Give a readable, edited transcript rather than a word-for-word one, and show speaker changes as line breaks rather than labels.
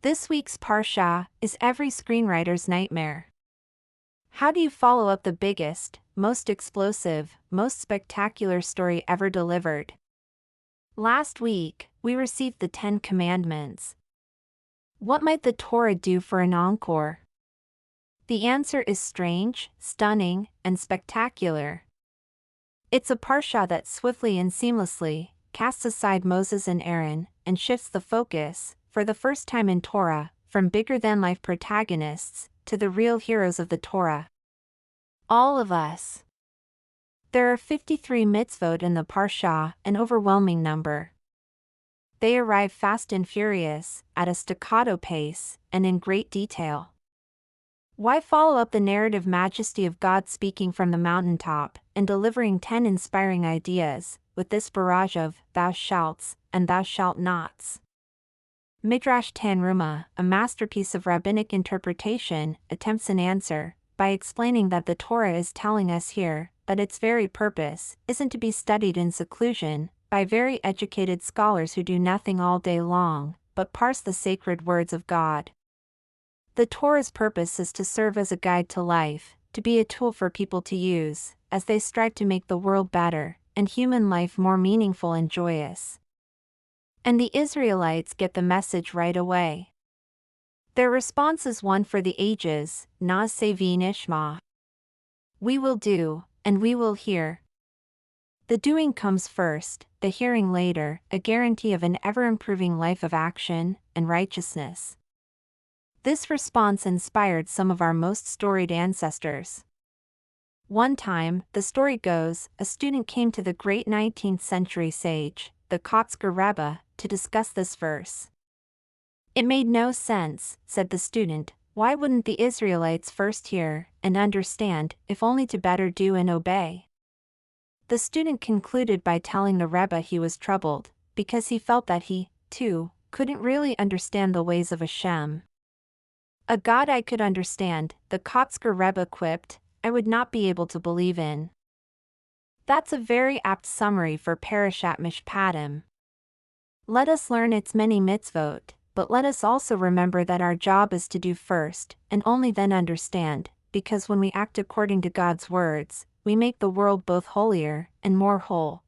This week's parsha is every screenwriter's nightmare. How do you follow up the biggest, most explosive, most spectacular story ever delivered? Last week, we received the 10 Commandments. What might the Torah do for an encore? The answer is strange, stunning, and spectacular. It's a parsha that swiftly and seamlessly casts aside Moses and Aaron and shifts the focus, for the first time in Torah, from bigger-than-life protagonists to the real heroes of the Torah. All of us. There are 53 mitzvot in the parsha, an overwhelming number. They arrive fast and furious, at a staccato pace, and in great detail. Why follow up the narrative majesty of God speaking from the mountaintop and delivering 10 inspiring ideas, with this barrage of thou shalts and thou shalt nots? Midrash Tanchuma, a masterpiece of Rabbinic interpretation, attempts an answer by explaining that the Torah is telling us here that its very purpose isn't to be studied in seclusion by very educated scholars who do nothing all day long, but parse the sacred words of God. The Torah's purpose is to serve as a guide to life, to be a tool for people to use as they strive to make the world better and human life more meaningful and joyous. And the Israelites get the message right away. Their response is one for the ages, Na'aseh v'nishma. We will do, and we will hear. The doing comes first, the hearing later, a guarantee of an ever-improving life of action and righteousness. This response inspired some of our most storied ancestors. One time, the story goes, a student came to the great 19th century sage, the Kotzker Rebbe, to discuss this verse. It made no sense, said the student. Why wouldn't the Israelites first hear and understand, if only to better do and obey? The student concluded by telling the Rebbe he was troubled, because he felt that he, too, couldn't really understand the ways of Hashem. A God I could understand, the Kotzker Rebbe quipped, I would not be able to believe in. That's a very apt summary for Parashat Mishpatim. Let us learn its many mitzvot, but let us also remember that our job is to do first, and only then understand, because when we act according to God's words, we make the world both holier and more whole.